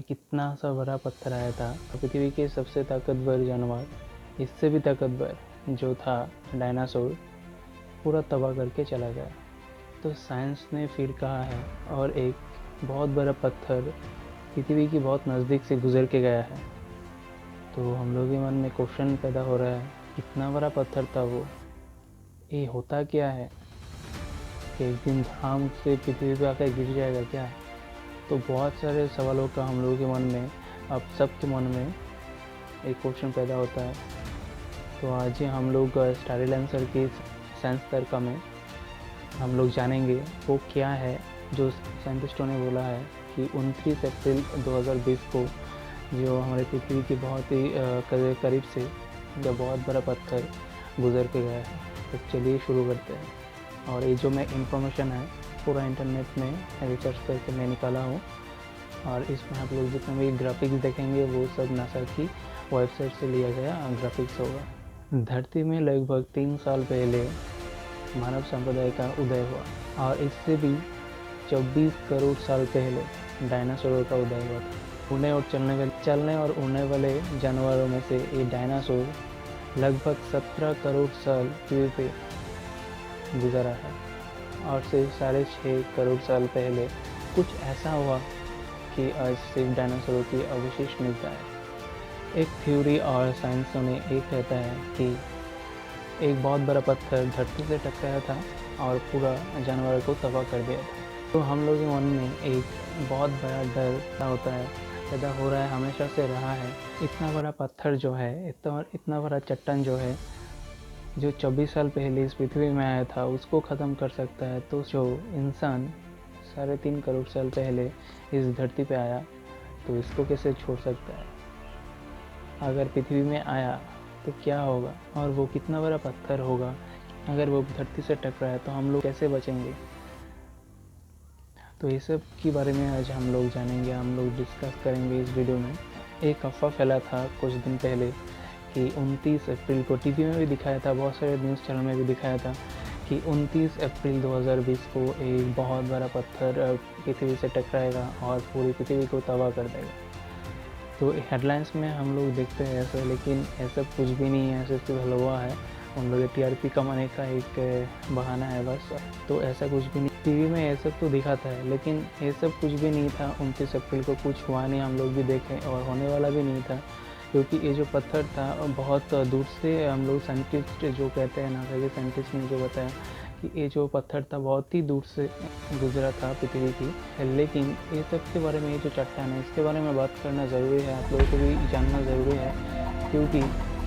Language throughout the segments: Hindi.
कितना सा बड़ा पत्थर आया था। पृथ्वी के सबसे ताकतवर जानवर, इससे भी ताकतवर जो था डायनासोर, पूरा तबाह करके चला गया। तो साइंस ने फिर कहा है और एक बहुत बड़ा पत्थर पृथ्वी की बहुत नज़दीक से गुजर के गया है। तो हम लोग के मन में क्वेश्चन पैदा हो रहा है, कितना बड़ा पत्थर था वो, ये होता क्या है कि एक दिन धाम से पृथ्वी पे आकर गिर जाएगा क्या। तो बहुत सारे सवालों का हम लोगों के मन में, अब सबके मन में एक क्वेश्चन पैदा होता है। तो आज ही हम लोग स्टार आंसर की साइंस तर्क में हम लोग जानेंगे वो क्या है जो साइंटिस्टों ने बोला है कि 29 अप्रैल 2020 को जो हमारे पृथ्वी की बहुत ही करीब से जो बहुत बड़ा पत्थर गुजर के गया है। तो चलिए शुरू करते हैं। और ये जो मैं इंफॉर्मेशन है पूरा इंटरनेट में रिसर्च करके मैं निकाला हूँ, और इसमें आप लोग जितने भी ग्राफिक्स देखेंगे वो सब नासा की वेबसाइट से लिया गया ग्राफिक्स होगा। धरती में लगभग 3 साल पहले मानव संप्रदाय का उदय हुआ, और इससे भी 24 करोड़ साल पहले डायनासोर का उदय हुआ था। चलने और उड़ने वाले जानवरों में से ये डायनासोर लगभग 17 करोड़ साल पृथ्वी पे गुजरा है, और सिर्फ 6.5 करोड़ साल पहले कुछ ऐसा हुआ कि आज सिर्फ डायनासोरों की अवशेष मिलता है। एक थ्योरी और साइंसों ने एक कहता है कि एक बहुत बड़ा पत्थर धरती से टकराया था और पूरा जानवर को तबाह कर दिया था। तो हम लोगों के मन में एक बहुत बड़ा डर पैदा हो रहा है, हमेशा से रहा है। इतना बड़ा पत्थर जो है, इतना बड़ा चट्टान जो है, जो 24 साल पहले इस पृथ्वी में आया था, उसको ख़त्म कर सकता है। तो जो इंसान 3.5 करोड़ साल पहले इस धरती पे आया, तो इसको कैसे छोड़ सकता है। अगर पृथ्वी में आया तो क्या होगा, और वो कितना बड़ा पत्थर होगा। अगर वो धरती से टकराया तो हम लोग कैसे बचेंगे। तो ये सब के बारे में आज हम लोग जानेंगे, हम लोग डिस्कस करेंगे इस वीडियो में। एक अफवाह फैला था कुछ दिन पहले कि 29 अप्रैल को टीवी में भी दिखाया था, बहुत सारे न्यूज़ चैनल में भी दिखाया था कि 29 अप्रैल 2020 को एक बहुत बड़ा पत्थर पृथ्वी से टकराएगा और पूरी पृथ्वी को तबाह कर देगा। तो हेडलाइंस में हम लोग देखते हैं ऐसा, लेकिन ऐसा कुछ भी नहीं है, ऐसा सिर्फ हलवा है, उन लोग TRP कमाने का एक बहाना है बस। तो ऐसा कुछ भी नहीं, टीवी में ऐसा तो दिखाता है, लेकिन ये सब कुछ भी नहीं था। 29 अप्रैल को कुछ हुआ नहीं, हम लोग भी देखें, और होने वाला भी नहीं था, क्योंकि ये जो पत्थर था बहुत दूर से, हम लोग साइंटिस्ट जो कहते हैं, नासा के साइंटिस्ट ने जो बताया कि ये जो पत्थर था बहुत ही दूर से गुजरा था पृथ्वी की। लेकिन ये सब के बारे में, ये जो चट्टान है, इसके बारे में बात करना ज़रूरी है, आप लोगों को भी जानना ज़रूरी है, क्योंकि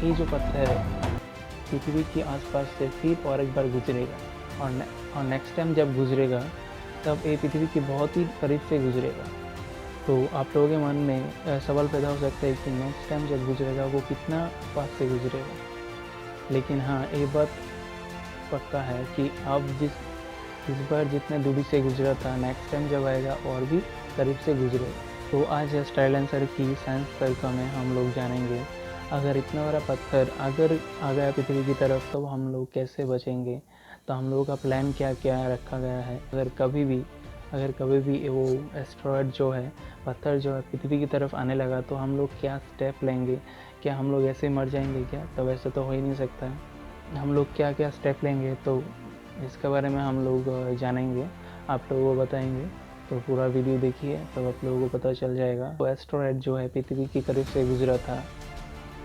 ये जो पत्थर है पृथ्वी के आसपास से फिर और एक बार गुजरेगा, और नेक्स्ट टाइम जब गुजरेगा तब ये पृथ्वी की बहुत ही करीब से गुजरेगा। तो आप लोगों के मन में सवाल पैदा हो सकता है कि नेक्स्ट टाइम जब गुजरेगा वो कितना पास से गुजरेगा। लेकिन हाँ, ये बात पक्का है कि अब इस बार जितने दूरी से गुजरा था, नेक्स्ट टाइम जब आएगा और भी करीब से गुजरेगा। तो आज स्टार आंसर की साइंस तर्क में हम लोग जानेंगे, अगर इतना बड़ा पत्थर अगर आ गया पृथ्वी की तरफ तो हम लोग कैसे बचेंगे। तो हम लोगों का प्लान क्या क्या रखा गया है। अगर कभी भी वो एस्टेरॉयड जो है, पत्थर जो है पृथ्वी की तरफ आने लगा, तो हम लोग क्या स्टेप लेंगे। क्या हम लोग ऐसे मर जाएंगे क्या, तो वैसे तो हो ही नहीं सकता है। हम लोग क्या क्या स्टेप लेंगे, तो इसके बारे में हम लोग जानेंगे, आप लोगों को बताएंगे। तो पूरा वीडियो देखिए, तब आप लोगों को पता चल जाएगा। तो एस्टेरॉयड जो है पृथ्वी की करीब से गुजरा था,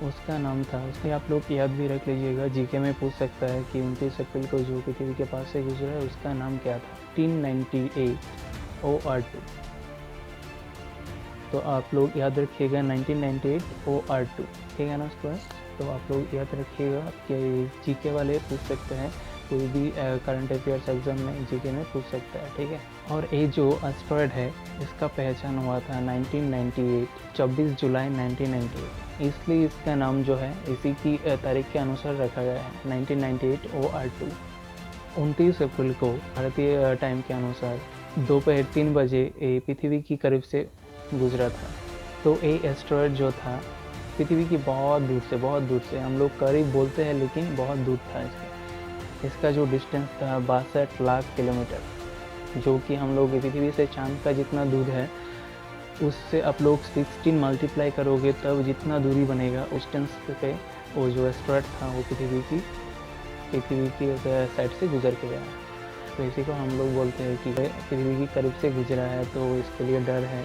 उसका नाम था, उसके आप लोग याद भी रख लीजिएगा, जीके में पूछ सकता है कि 29 अप्रैल को जो पृथ्वी के पास से गुजरा है उसका नाम क्या था। 1998 OR2। तो आप लोग याद रखिएगा 1998 OR2, ठीक है ना स्टूडेंट्स। तो आप लोग याद रखिएगा कि जीके वाले पूछ सकते हैं, कोई भी करंट अफेयर्स एग्जाम में जीके में पूछ सकता है, ठीक है। और ये जो एस्टेरॉयड है इसका पहचान हुआ था 1998, 24 जुलाई 1998, इसलिए इसका नाम जो है इसी की तारीख के अनुसार रखा गया है, 1998 OR2। 29 अप्रैल को भारतीय टाइम के अनुसार दोपहर 3 बजे ये पृथ्वी की करीब से गुजरा था। तो ये एस्टेरॉयड जो था पृथ्वी की बहुत दूर से, हम लोग करीब बोलते हैं लेकिन बहुत दूर था इसका जो डिस्टेंस था 62 लाख किलोमीटर, जो कि हम लोग पृथ्वी से चांद का जितना दूर है उससे आप लोग 16 मल्टीप्लाई करोगे तब जितना दूरी बनेगा उस डिस्टेंस पे वो जो एस्टेरॉयड था वो पृथ्वी की साइड से गुजर के गया। तो इसी को हम लोग बोलते हैं कि पृथ्वी की करीब से गुजरा है तो इसके लिए डर है।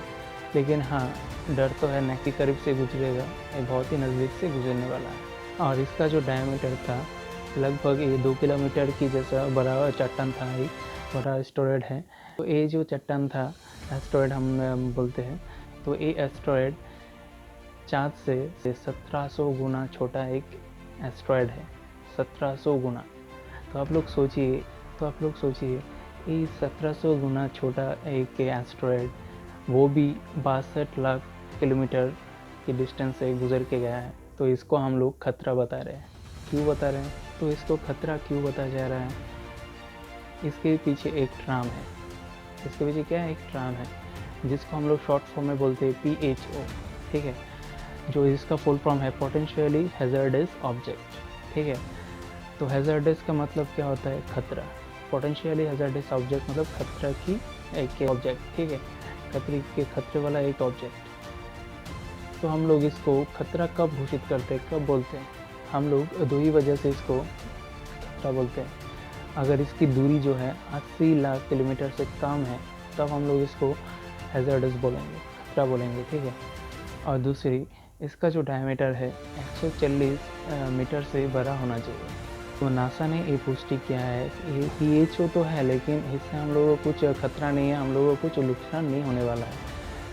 लेकिन हाँ, डर तो है न कि करीब से गुजरेगा, ये बहुत ही नज़दीक से गुजरने वाला है। और इसका जो डायमीटर था लगभग ये 2 किलोमीटर की जैसा बड़ा चट्टान था, एक बड़ा एस्टेरॉयड है। तो ये जो चट्टान था एस्टेरॉयड हम बोलते हैं, तो ये एस्टेरॉयड चाँद से 1700 गुना छोटा एक एस्टेरॉयड है, 1700 गुना। तो आप लोग सोचिए ये 1700 गुना छोटा एक एस्टेरॉयड, वो भी 62 लाख किलोमीटर की डिस्टेंस से गुजर के गया है। तो इसको हम लोग खतरा बता रहे हैं। क्यों बता रहे हैं? तो इसको खतरा क्यों बताया जा रहा है? इसके पीछे एक ट्राम है। इसके पीछे क्या है? एक ट्राम है जिसको हम लोग शॉर्ट फॉर्म में बोलते हैं PHO, ठीक है, जो इसका फुल फॉर्म है पोटेंशियली हैज़ार्डस ऑब्जेक्ट, ठीक है। तो हैज़ार्डस का मतलब क्या होता है? खतरा। पोटेंशियली हैज़ार्डस ऑब्जेक्ट मतलब खतरा की एक ऑब्जेक्ट, ठीक है, खतरे वाला एक ऑब्जेक्ट। तो हम लोग इसको खतरा कब घोषित करते हैं, कब बोलते हैं? हम लोग दो ही वजह से इसको खतरा बोलते हैं। अगर इसकी दूरी जो है 80 लाख किलोमीटर से कम है तब हम लोग इसको हैज़ार्डस बोलेंगे, खतरा बोलेंगे, ठीक है। और दूसरी, इसका जो डायमीटर है 140 मीटर से बड़ा होना चाहिए। तो नासा ने ये पुष्टि किया है कि PHO तो है लेकिन इससे हम लोगों को कुछ खतरा नहीं है, हम लोगों को कुछ नुकसान नहीं होने वाला है।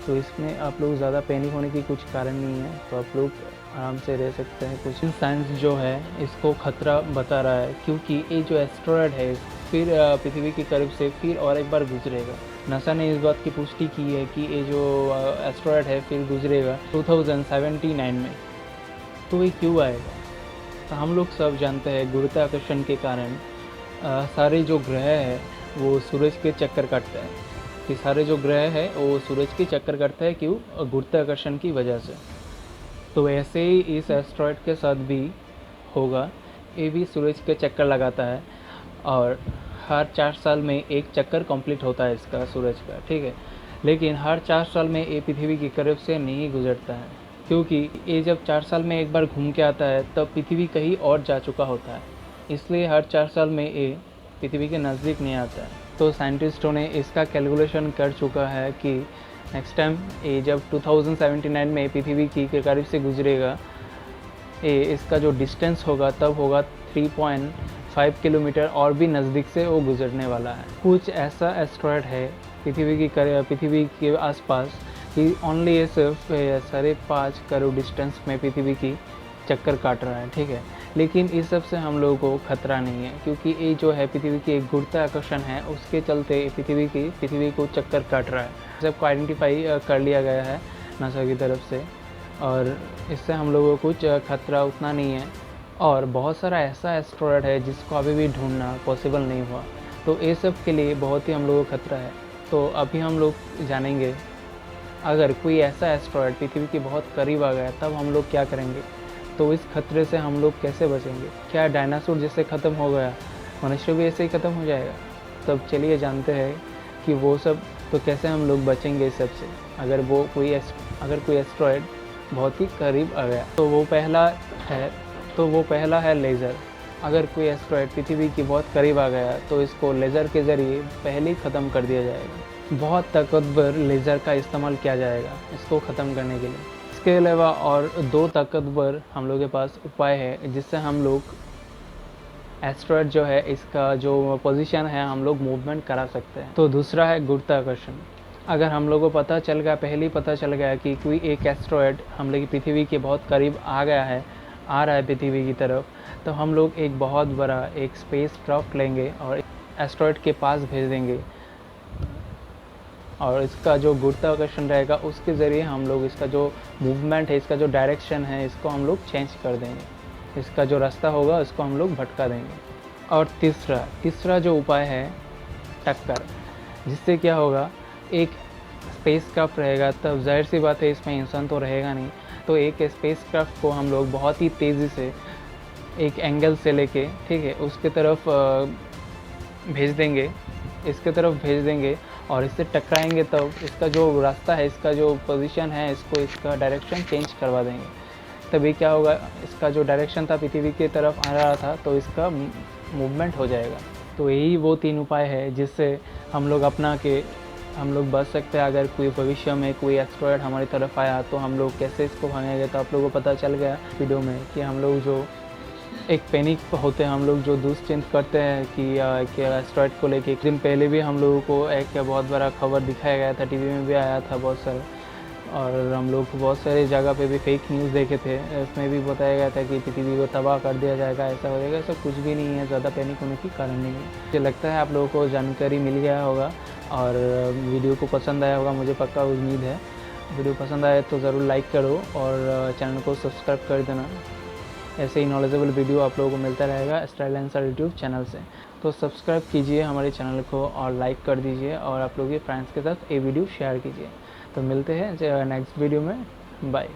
तो इसमें आप लोग ज़्यादा पैनिक होने की कुछ कारण नहीं है, तो आप लोग आराम से रह सकते हैं। कुछ साइंस जो है इसको खतरा बता रहा है क्योंकि ये जो एस्टेरॉयड है फिर पृथ्वी के करीब से फिर और एक बार गुजरेगा। नासा ने इस बात की पुष्टि की है कि ये जो एस्टेरॉयड है फिर गुजरेगा 2079 में। तो ये क्यों आएगा? तो हम लोग सब जानते हैं गुरुत्वाकर्षण के कारण सारे जो ग्रह है वो सूरज के चक्कर काटते हैं। कि सारे जो ग्रह है वो सूरज के चक्कर काटते हैं, क्यों? गुरुत्वाकर्षण की वजह से। तो ऐसे ही इस एस्टेरॉयड के साथ भी होगा, ये भी सूरज के चक्कर लगाता है और हर 4 साल में एक चक्कर कंप्लीट होता है इसका सूरज का, ठीक है। लेकिन हर 4 साल में ये पृथ्वी की करीब से नहीं गुजरता है क्योंकि ये जब 4 साल में एक बार घूम के आता है तब पृथ्वी कहीं और जा चुका होता है, इसलिए हर 4 साल में ये पृथ्वी के नज़दीक नहीं आता है। तो साइंटिस्टों ने इसका कैलकुलेशन कर चुका है कि नेक्स्ट टाइम ये जब 2079 में पृथ्वी की के करीब से गुजरेगा, ये इसका जो डिस्टेंस होगा तब होगा 3.5 किलोमीटर और भी नज़दीक से वो गुजरने वाला है। कुछ ऐसा एस्टेरॉयड है पृथ्वी के आसपास कि ओनली ये सिर्फ 5.5 करोड़ डिस्टेंस में पृथ्वी की चक्कर काट रहा है, ठीक है। लेकिन इस सब से हम लोगों को खतरा नहीं है क्योंकि ये जो है पृथ्वी की एक गुरुत्वाकर्षण है, उसके चलते पृथ्वी को चक्कर काट रहा है। सबको आइडेंटिफाई कर लिया गया है नासा की तरफ से और इससे हम लोगों को कुछ खतरा उतना नहीं है। और बहुत सारा ऐसा एस्टेरॉयड है जिसको अभी भी ढूंढना पॉसिबल नहीं हुआ, तो ये सब के लिए बहुत ही हम लोगों को खतरा है। तो अभी हम लोग जानेंगे अगर कोई ऐसा एस्टेरॉयड पृथ्वी के बहुत करीब आ गया तब हम लोग क्या करेंगे, तो इस खतरे से हम लोग कैसे बचेंगे। क्या डायनासोर जैसे ख़त्म हो गया मनुष्य भी ऐसे ही ख़त्म हो जाएगा? तब चलिए जानते हैं कि वो सब तो कैसे हम लोग बचेंगे इस सब से अगर कोई एस्टेरॉयड बहुत ही करीब आ गया। तो वो पहला है लेज़र। अगर कोई एस्टेरॉयड पृथ्वी की बहुत करीब आ गया तो इसको लेज़र के ज़रिए पहले ही ख़त्म कर दिया जाएगा। बहुत ताकतवर लेज़र का इस्तेमाल किया जाएगा इसको ख़त्म करने के लिए। इसके अलावा और 2 ताकतवर हम लोग के पास उपाय है जिससे हम लोग एस्टेरॉयड जो है इसका जो पोजीशन है हम लोग मूवमेंट करा सकते हैं। तो दूसरा है गुरुत्वाकर्षण। अगर हम लोगों को पहले ही पता चल गया कि कोई एक एस्टेरॉयड हम लोग की पृथ्वी के बहुत करीब आ रहा है पृथ्वी की तरफ, तो हम लोग एक बहुत बड़ा एक स्पेस क्राफ्ट लेंगे और एस्टेरॉयड के पास भेज देंगे और इसका जो गुरुत्वाकर्षण रहेगा उसके ज़रिए हम लोग इसका जो मूवमेंट है, इसका जो डायरेक्शन है, इसको हम लोग चेंज कर देंगे। इसका जो रास्ता होगा उसको हम लोग भटका देंगे। और तीसरा जो उपाय है टक्कर, जिससे क्या होगा, एक स्पेस क्राफ्ट रहेगा तब जाहिर सी बात है इसमें इंसान तो रहेगा नहीं, तो एक स्पेस क्राफ्ट को हम लोग बहुत ही तेज़ी से एक एंगल से लेके, ठीक है, उसके तरफ भेज देंगे, इसके तरफ भेज देंगे और इससे टकराएंगे तो इसका जो रास्ता है, इसका जो पोजीशन है, इसका डायरेक्शन चेंज करवा देंगे। तभी क्या होगा, इसका जो डायरेक्शन था पृथ्वी की तरफ आ रहा था तो इसका मूवमेंट हो जाएगा। तो यही वो 3 उपाय है जिससे हम लोग अपना के हम लोग बच सकते हैं। अगर कोई भविष्य में कोई एस्टेरॉयड हमारी तरफ आया तो हम लोग कैसे इसको भागेंगे। तो आप लोगों को पता चल गया वीडियो में कि हम लोग जो एक पैनिक होते हैं, हम लोग जो दुश्चिंता करते हैं कि एस्टेरॉयड को लेके। एक दिन पहले भी हम लोगों को एक बहुत बड़ा खबर दिखाया गया था, टीवी में भी आया था बहुत सारा, और हम लोग को बहुत सारे जगह पे भी फेक न्यूज़ देखे थे। उसमें भी बताया गया था कि पृथ्वी को तबाह कर दिया जाएगा, ऐसा हो जाएगा। ऐसा कुछ भी नहीं है, ज़्यादा पैनिक होने की कारण नहीं है। मुझे लगता है आप लोगों को जानकारी मिल गया होगा और वीडियो को पसंद आया होगा, मुझे पक्का उम्मीद है। वीडियो पसंद आए तो ज़रूर लाइक करो और चैनल को सब्सक्राइब कर देना। ऐसे ही नॉलेजेबल वीडियो आप लोगों को मिलता रहेगा स्टाइल आंसर यूट्यूब चैनल से। तो सब्सक्राइब कीजिए हमारे चैनल को और लाइक कर दीजिए और आप लोग के फ्रेंड्स के साथ ये वीडियो शेयर कीजिए। तो मिलते हैं नेक्स्ट वीडियो में। बाय।